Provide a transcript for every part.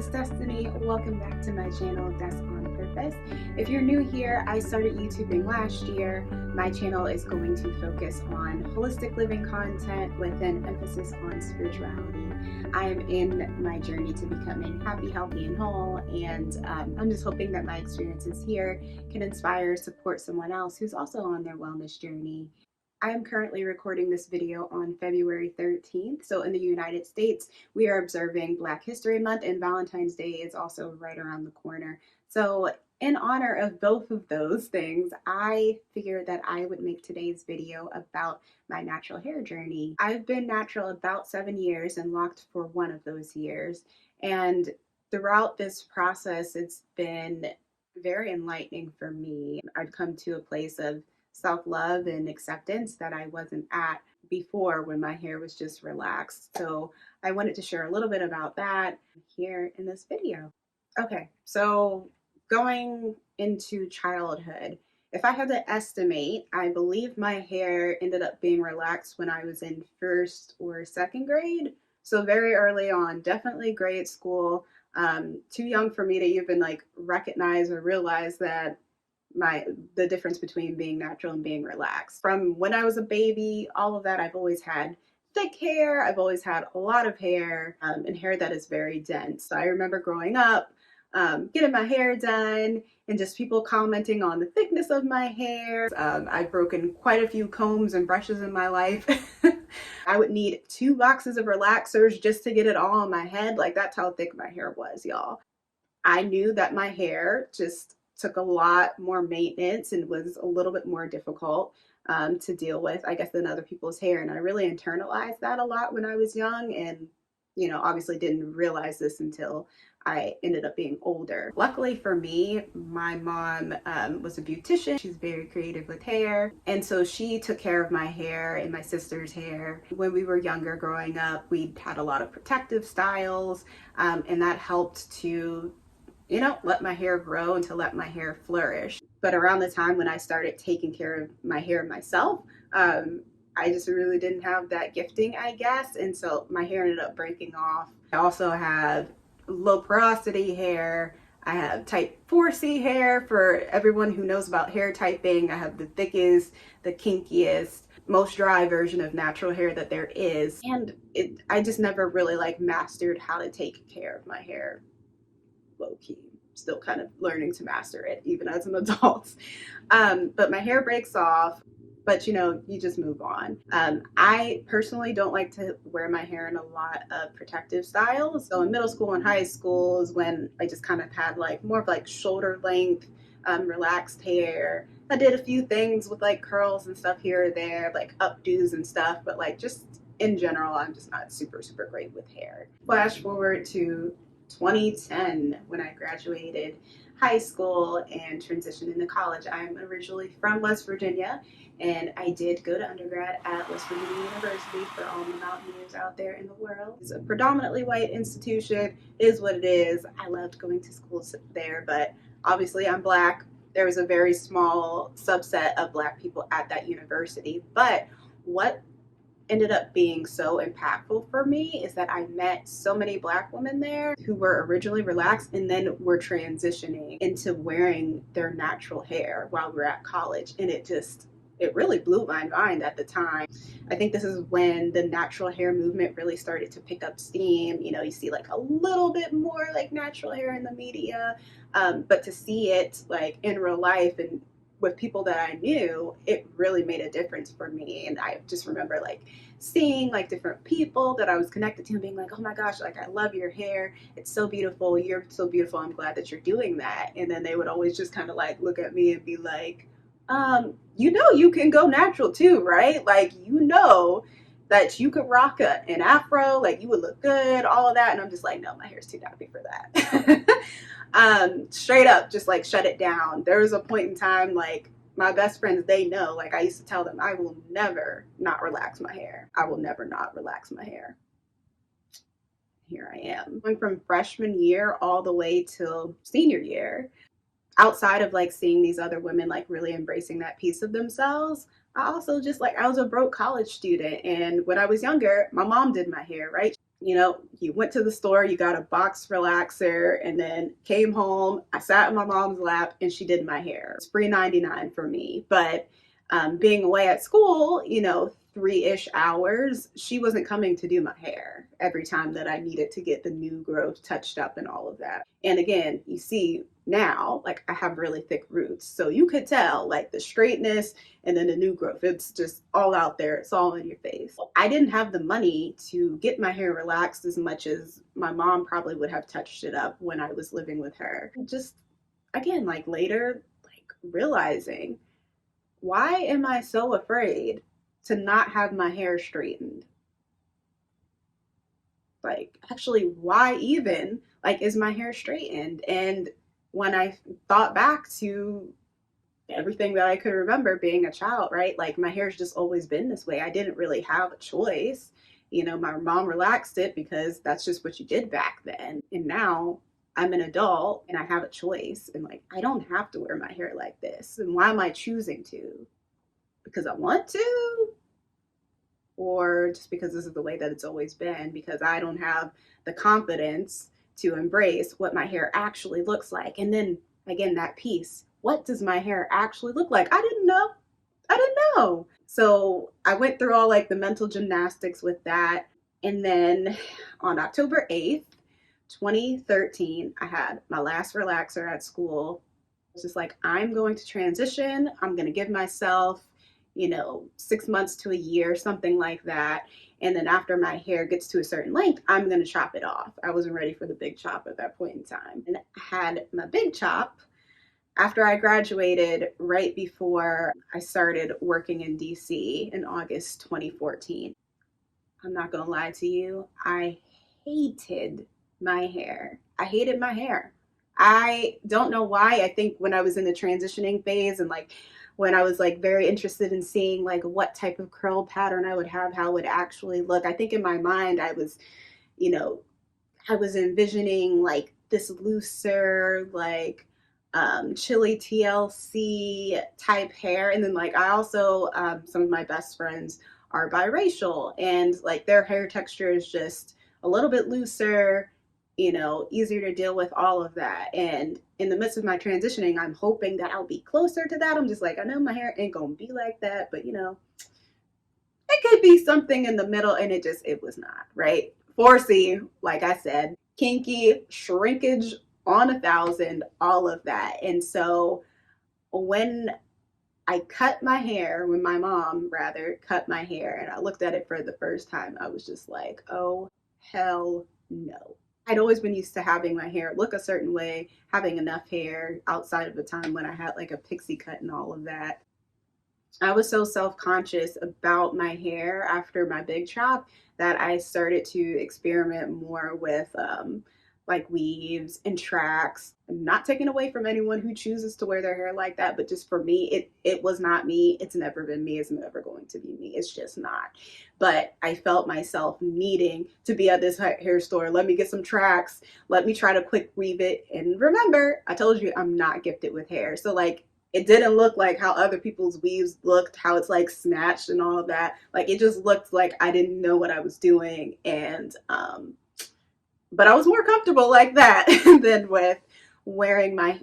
is Destiny. Welcome back to my channel, Des on Purpose. If you're new here, I started YouTubing last year. My channel is going to focus on holistic living content with an emphasis on spirituality. I am in my journey to becoming happy, healthy, and whole, and I'm just hoping that my experiences here can inspire, support someone else who's also on their wellness journey. I am currently recording this video on February 13th. So in the United States, we are observing Black History Month, and Valentine's Day is also right around the corner. So in honor of both of those things, I figured that I would make today's video about my natural hair journey. I've been natural about 7 years and locked for one of those years. And throughout this process, it's been very enlightening for me. I've come to a place of self-love and acceptance that I wasn't at before when my hair was just relaxed. So I wanted to share a little bit about that here in this video. Okay, so going into childhood, if I had to estimate, I believe my hair ended up being relaxed when I was in first or second grade. So very early on, definitely grade school. Too young for me to even like recognize or realize that the difference between being natural and being relaxed. From when I was a baby, all of that, I've always had thick hair. I've always had a lot of hair and hair that is very dense. So I remember growing up, getting my hair done and just people commenting on the thickness of my hair. I've broken quite a few combs and brushes in my life. I would need 2 boxes of relaxers just to get it all on my head. Like that's how thick my hair was, y'all. I knew that my hair just took a lot more maintenance and was a little bit more difficult to deal with, I guess, than other people's hair. And I really internalized that a lot when I was young, and, you know, obviously didn't realize this until I ended up being older. Luckily for me, my mom was a beautician. She's very creative with hair. And so she took care of my hair and my sister's hair. When we were younger growing up, we had a lot of protective styles, and that helped to let my hair grow and to let my hair flourish. But around the time when I started taking care of my hair myself, I just really didn't have that gifting, I guess. And so my hair ended up breaking off. I also have low porosity hair. I have type 4C hair. For everyone who knows about hair typing, I have the thickest, the kinkiest, most dry version of natural hair that there is. And I just never really mastered how to take care of my hair. Low-key, still kind of learning to master it even as an adult. But my hair breaks off, but you just move on. I personally don't like to wear my hair in a lot of protective styles. So in middle school and high school is when I just kind of had more of shoulder length, relaxed hair. I did a few things with curls and stuff here or there, updos and stuff, but just in general, I'm just not super great with hair. Flash forward to 2010 when I graduated high school and transitioned into college. I'm originally from West Virginia, and I did go to undergrad at West Virginia University for all the mountaineers out there in the world. It's a predominantly white institution. It is what it is. I loved going to school there, but obviously I'm Black. There was a very small subset of Black people at that university. But what ended up being so impactful for me is that I met so many Black women there who were originally relaxed and then were transitioning into wearing their natural hair while we were at college. And it really blew my mind at the time. I think this is when the natural hair movement really started to pick up steam. You see a little bit more natural hair in the media, but to see it in real life and with people that I knew, it really made a difference for me. And I just remember seeing different people that I was connected to and being oh my gosh, I love your hair. It's so beautiful. You're so beautiful. I'm glad that you're doing that. And then they would always just kind of look at me and be you can go natural too, right? That you could rock an afro, you would look good, all of that. And I'm just no, my hair's too nappy for that. Straight up, just shut it down. There was a point in time, my best friends, they know, I used to tell them, I will never not relax my hair. I will never not relax my hair. Here I am. Going from freshman year all the way till senior year. Outside of seeing these other women really embracing that piece of themselves, I also just I was a broke college student, and when I was younger, my mom did my hair, right? You know, you went to the store, you got a box relaxer, and then came home. I sat in my mom's lap and she did my hair. It's free 99 for me. But being away at school, you know, 3-ish hours, she wasn't coming to do my hair every time that I needed to get the new growth touched up and all of that. And again, you see now, like I have really thick roots. So you could tell like the straightness and then the new growth. It's just all out there. It's all in your face. I didn't have the money to get my hair relaxed as much as my mom probably would have touched it up when I was living with her. Just again, like later, like realizing, why am I so afraid to not have my hair straightened? Like, actually, why even? Like, is my hair straightened? And when I thought back to everything that I could remember being a child, right? Like, my hair's just always been this way. I didn't really have a choice. You know, my mom relaxed it because that's just what you did back then. And now I'm an adult and I have a choice. And like, I don't have to wear my hair like this. And why am I choosing to? Because I want to? Or just because this is the way that it's always been, because I don't have the confidence to embrace what my hair actually looks like. And then again, that piece, what does my hair actually look like? I didn't know. I didn't know. So I went through all like the mental gymnastics with that. And then on October 8th, 2013, I had my last relaxer at school. It's just like, I'm going to transition. I'm going to give myself, you know, 6 months to a year, something like that. And then after my hair gets to a certain length, I'm going to chop it off. I wasn't ready for the big chop at that point in time. And I had my big chop after I graduated, right before I started working in DC in August 2014. I'm not going to lie to you. I hated my hair. I hated my hair. I don't know why. I think when I was in the transitioning phase and like when I was like very interested in seeing like what type of curl pattern I would have, how it would actually look, I think in my mind I was, you know, I was envisioning like this looser, like chili TLC type hair. And then like I also, some of my best friends are biracial and like their hair texture is just a little bit looser, you know, easier to deal with, all of that. And in the midst of my transitioning, I'm hoping that I'll be closer to that. I'm just like, I know my hair ain't gonna be like that, but you know, it could be something in the middle. And it was not, right? 4C, like I said, kinky, shrinkage on 1,000, all of that. And so when I cut my hair, when my mom rather cut my hair and I looked at it for the first time, I was just like, oh, hell no. I'd always been used to having my hair look a certain way, having enough hair outside of the time when I had like a pixie cut and all of that. I was so self-conscious about my hair after my big chop that I started to experiment more with like weaves and tracks. I'm not taking away from anyone who chooses to wear their hair like that, but just for me, it was not me. It's never been me. It's never going to be me. It's just not. But I felt myself needing to be at this hair store. Let me get some tracks. Let me try to quick weave it. And remember, I told you I'm not gifted with hair. So like, it didn't look like how other people's weaves looked, how it's like snatched and all of that. Like it just looked like I didn't know what I was doing. And but I was more comfortable like that than with wearing my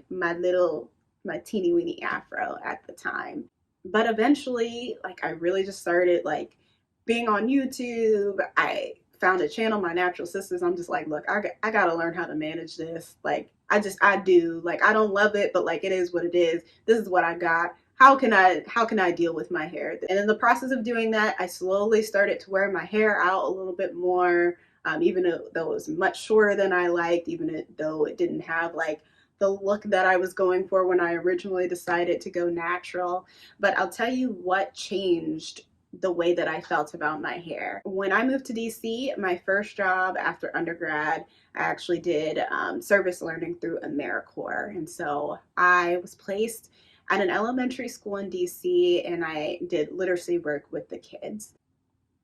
teeny weeny afro at the time. But eventually, like I really just started like being on YouTube. I found a channel, My Natural Sisters. I'm just like, look, I gotta learn how to manage this. Like I do. Like I don't love it, but like it is what it is. This is what I got. How can I deal with my hair? And in the process of doing that, I slowly started to wear my hair out a little bit more. Even though it was much shorter than I liked, even though it didn't have like the look that I was going for when I originally decided to go natural. But I'll tell you what changed the way that I felt about my hair. When I moved to DC, my first job after undergrad, I actually did service learning through AmeriCorps. And so I was placed at an elementary school in DC and I did literacy work with the kids.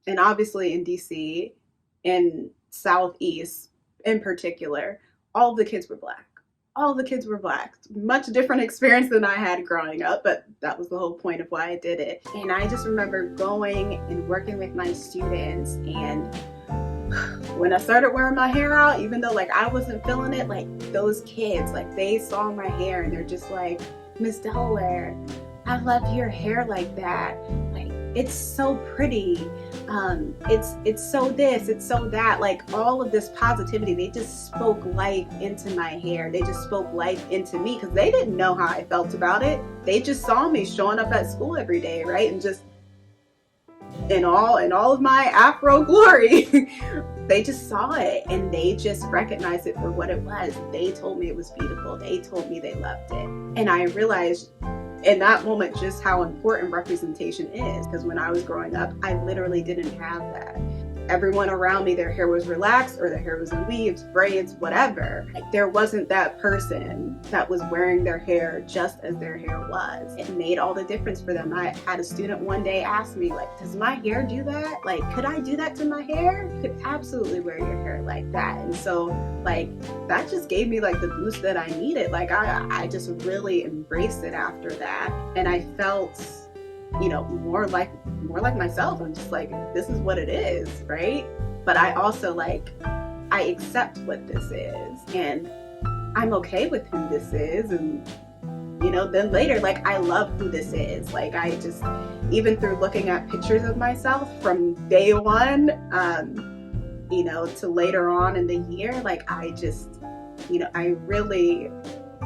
And obviously in DC, in Southeast in particular, all the kids were Black. All the kids were Black. Much different experience than I had growing up, but that was the whole point of why I did it. And I just remember going and working with my students and when I started wearing my hair out, even though like I wasn't feeling it, like those kids, like they saw my hair and they're just like, Miss Delaware, I love your hair like that. Like, it's so pretty. It's so this, it's so that. Like all of this positivity, they just spoke life into my hair. They just spoke life into me because they didn't know how I felt about it. They just saw me showing up at school every day, right? And just in all of my afro glory. They just saw it and they just recognized it for what it was. They told me it was beautiful. They told me they loved it. And I realized in that moment just how important representation is, because when I was growing up, I literally didn't have that. Everyone around me, their hair was relaxed or their hair was in weaves, braids, whatever. Like, there wasn't that person that was wearing their hair just as their hair was. It made all the difference for them. I had a student one day ask me, like, does my hair do that? Like, could I do that to my hair? You could absolutely wear your hair like that. And so, like, that just gave me like the boost that I needed. Like, I just really embraced it after that. And I felt, you know, more like myself. I'm just like, this is what it is, right? But I also like, I accept what this is and I'm okay with who this is. And you know, then later, like, I love who this is. Like, I just, even through looking at pictures of myself from day one, you know, to later on in the year, like, I just, you know, I really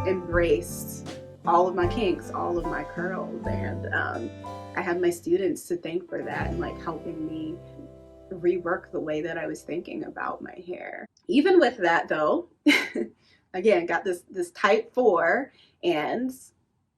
embraced all of my kinks, all of my curls. And I have my students to thank for that and like helping me rework the way that I was thinking about my hair. Even with that though, again, got this type 4 and,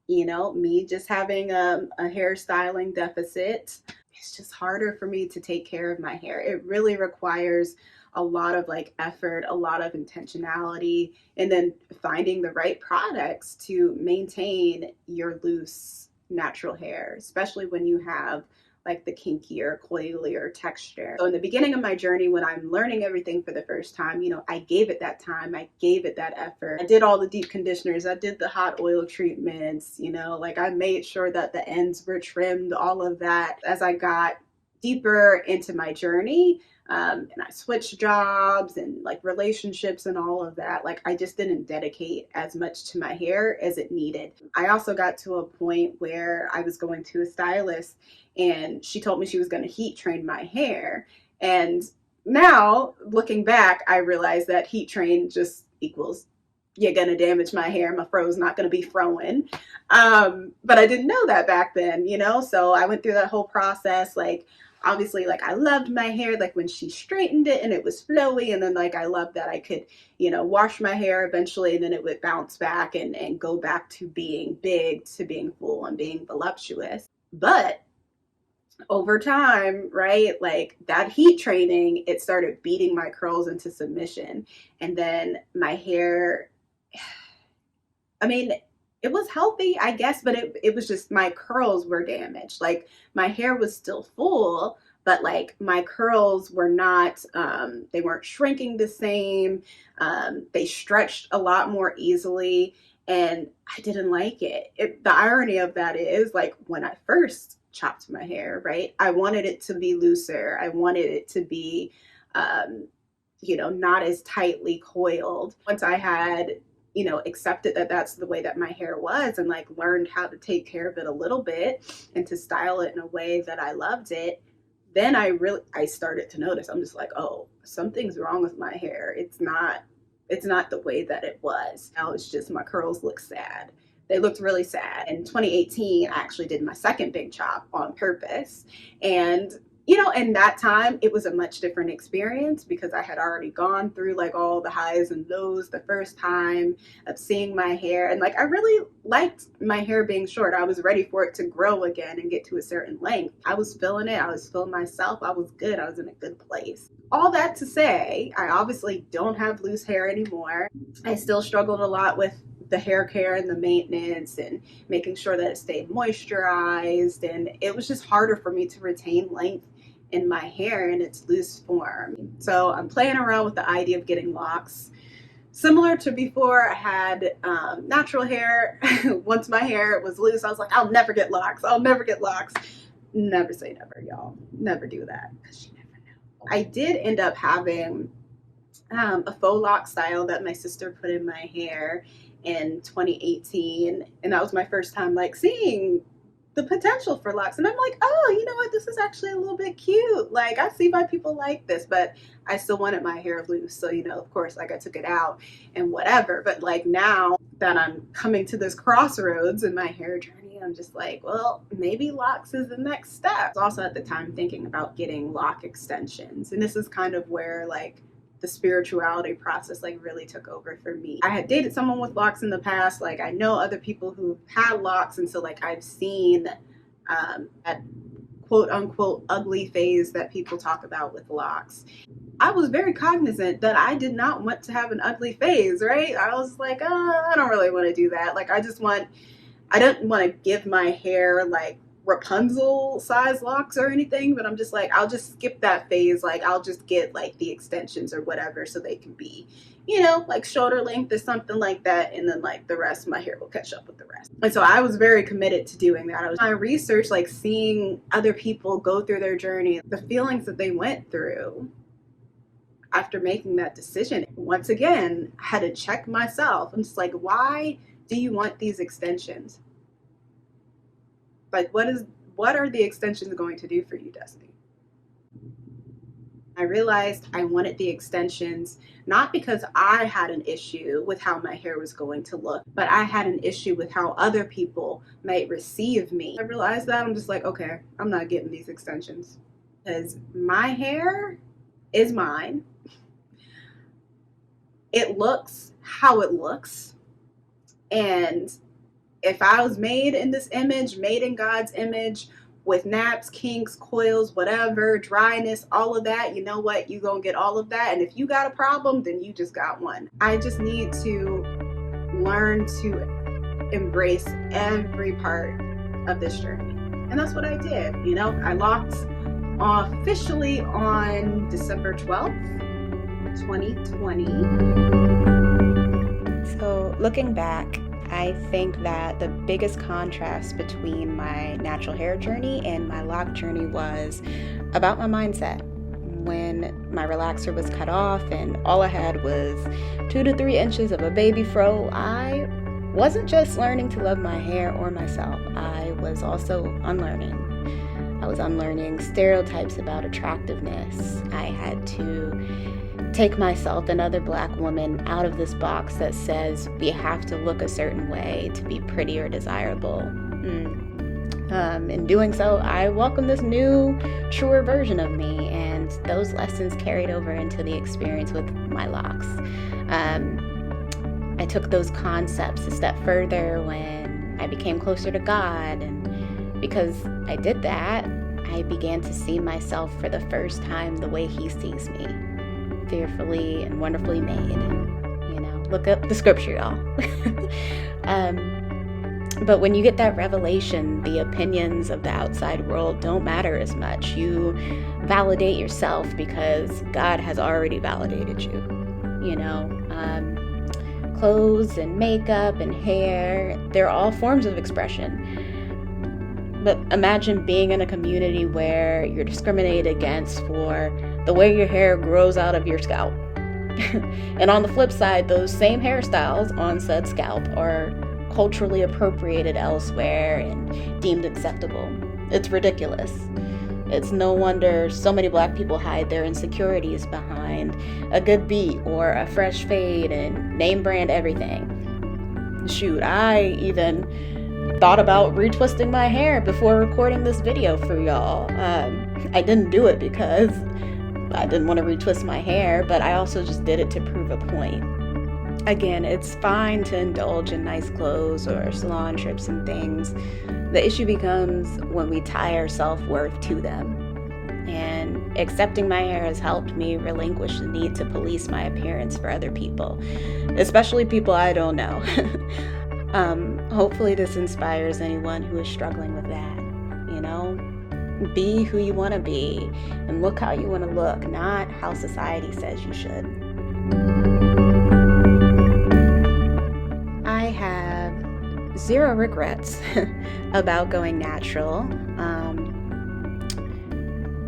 you know, me just having a hairstyling deficit, it's just harder for me to take care of my hair. It really requires a lot of like effort, a lot of intentionality, and then finding the right products to maintain your loose natural hair, especially when you have like the kinkier, coilier texture. So in the beginning of my journey, when I'm learning everything for the first time, you know, I gave it that time, I gave it that effort. I did all the deep conditioners, I did the hot oil treatments, you know, like I made sure that the ends were trimmed, all of that. As I got deeper into my journey, and I switched jobs and like relationships and all of that, like I just didn't dedicate as much to my hair as it needed. I also got to a point where I was going to a stylist and she told me she was going to heat train my hair. And now looking back, I realized that heat train just equals you're going to damage my hair. My fro's not going to be throwing. But I didn't know that back then, you know? So I went through that whole process. Like, obviously, like I loved my hair, like when she straightened it and it was flowy. And then like, I loved that I could, you know, wash my hair eventually and then it would bounce back and go back to being big, to being full and being voluptuous. But over time, right, like that heat training, it started beating my curls into submission. And then my hair, I mean, it was healthy, I guess, but it was just my curls were damaged. Like my hair was still full, but like my curls were not, they weren't shrinking the same. They stretched a lot more easily and I didn't like it. The irony of that is like when I first chopped my hair, right, I wanted it to be looser. I wanted it to be, you know, not as tightly coiled. Once I had, you know, accepted that that's the way that my hair was and like learned how to take care of it a little bit and to style it in a way that I loved it, then I started to notice, I'm just like, oh, something's wrong with my hair. It's not the way that it was. Now it's just my curls look sad. They looked really sad. In 2018, I actually did my second big chop on purpose. And you know, in that time, it was a much different experience because I had already gone through like all the highs and lows the first time of seeing my hair. And like, I really liked my hair being short. I was ready for it to grow again and get to a certain length. I was feeling it. I was feeling myself. I was good. I was in a good place. All that to say, I obviously don't have loose hair anymore. I still struggled a lot with the hair care and the maintenance and making sure that it stayed moisturized. And it was just harder for me to retain length in my hair in its loose form. So I'm playing around with the idea of getting locks. Similar to before, I had natural hair. Once my hair was loose, I was like, I'll never get locks. I'll never get locks. Never say never, y'all. Never do that because you never know. I did end up having a faux lock style that my sister put in my hair in 2018, and that was my first time like seeing the potential for locks. And I'm like, oh, you know what, this is actually a little bit cute. Like, I see why people like this, but I still wanted my hair loose. So, you know, of course, like I took it out and whatever. But like now that I'm coming to this crossroads in my hair journey, I'm just like, well, maybe locks is the next step. I was also at the time thinking about getting lock extensions. And this is kind of where like the spirituality process like really took over for me. I had dated someone with locks in the past. Like, I know other people who had locks, and so like I've seen that quote unquote ugly phase that people talk about with locks. I was very cognizant that I did not want to have an ugly phase, right? I was like, I don't really want to do that. Like, I don't want to give my hair like Rapunzel size locks or anything, but I'm just like, I'll just skip that phase. Like, I'll just get like the extensions or whatever so they can be, you know, like shoulder length or something like that, and then like the rest, my hair will catch up with the rest. And so I was very committed to doing that. I was my research, like seeing other people go through their journey, the feelings that they went through after making that decision. Once again, I had to check myself. I'm just like, why do you want these extensions? Like, what are the extensions going to do for you, Destiny? I realized I wanted the extensions not because I had an issue with how my hair was going to look, but I had an issue with how other people might receive me. I realized that. I'm just like, okay, I'm not getting these extensions because my hair is mine. It looks how it looks. And if I was made in this image, made in God's image, with naps, kinks, coils, whatever, dryness, all of that, you know what? You're going to get all of that. And if you got a problem, then you just got one. I just need to learn to embrace every part of this journey. And that's what I did. You know, I locked officially on December 12th, 2020. So looking back, I think that the biggest contrast between my natural hair journey and my lock journey was about my mindset. When my relaxer was cut off and all I had was 2 to 3 inches of a baby fro, I wasn't just learning to love my hair or myself. I was also unlearning. I was unlearning stereotypes about attractiveness. I had to take myself and other Black women out of this box that says we have to look a certain way to be pretty or desirable. In doing so, I welcomed this new, truer version of me, and those lessons carried over into the experience with my locks. I took those concepts a step further when I became closer to God, and because I did that, I began to see myself for the first time the way He sees me. Fearfully and wonderfully made. You know, look up the scripture, y'all. But when you get that revelation, the opinions of the outside world don't matter as much. You validate yourself because God has already validated you. You know, clothes and makeup and hair, they're all forms of expression. But imagine being in a community where you're discriminated against for the way your hair grows out of your scalp. And on the flip side, those same hairstyles on said scalp are culturally appropriated elsewhere and deemed acceptable. It's ridiculous. It's no wonder so many Black people hide their insecurities behind a good beat or a fresh fade and name brand everything. Shoot, I even thought about retwisting my hair before recording this video for y'all. I didn't do it because I didn't want to retwist my hair, but I also just did it to prove a point. Again, it's fine to indulge in nice clothes or salon trips and things. The issue becomes when we tie our self-worth to them. And accepting my hair has helped me relinquish the need to police my appearance for other people, especially people I don't know. Hopefully this inspires anyone who is struggling with that. You know, be who you want to be and look how you want to look, not how society says you should. I have 0 regrets about going natural.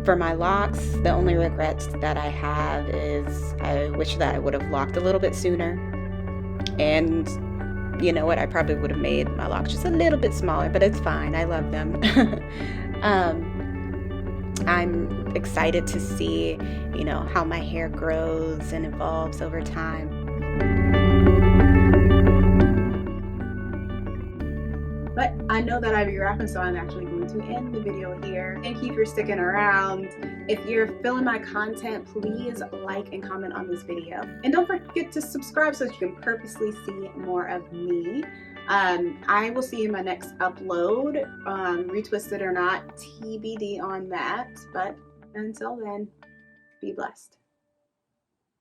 For my locks, the only regrets that I have is I wish that I would have locked a little bit sooner. And you know what? I probably would have made my locks just a little bit smaller, but it's fine. I love them. I'm excited to see, you know, how my hair grows and evolves over time. But I know that I'll be wrapping, so I'm actually going to end the video here. Thank you for sticking around. If you're feeling my content, please like and comment on this video. And don't forget to subscribe so that you can purposely see more of me. I will see you in my next upload. Retwisted or not, TBD on that. But until then, be blessed.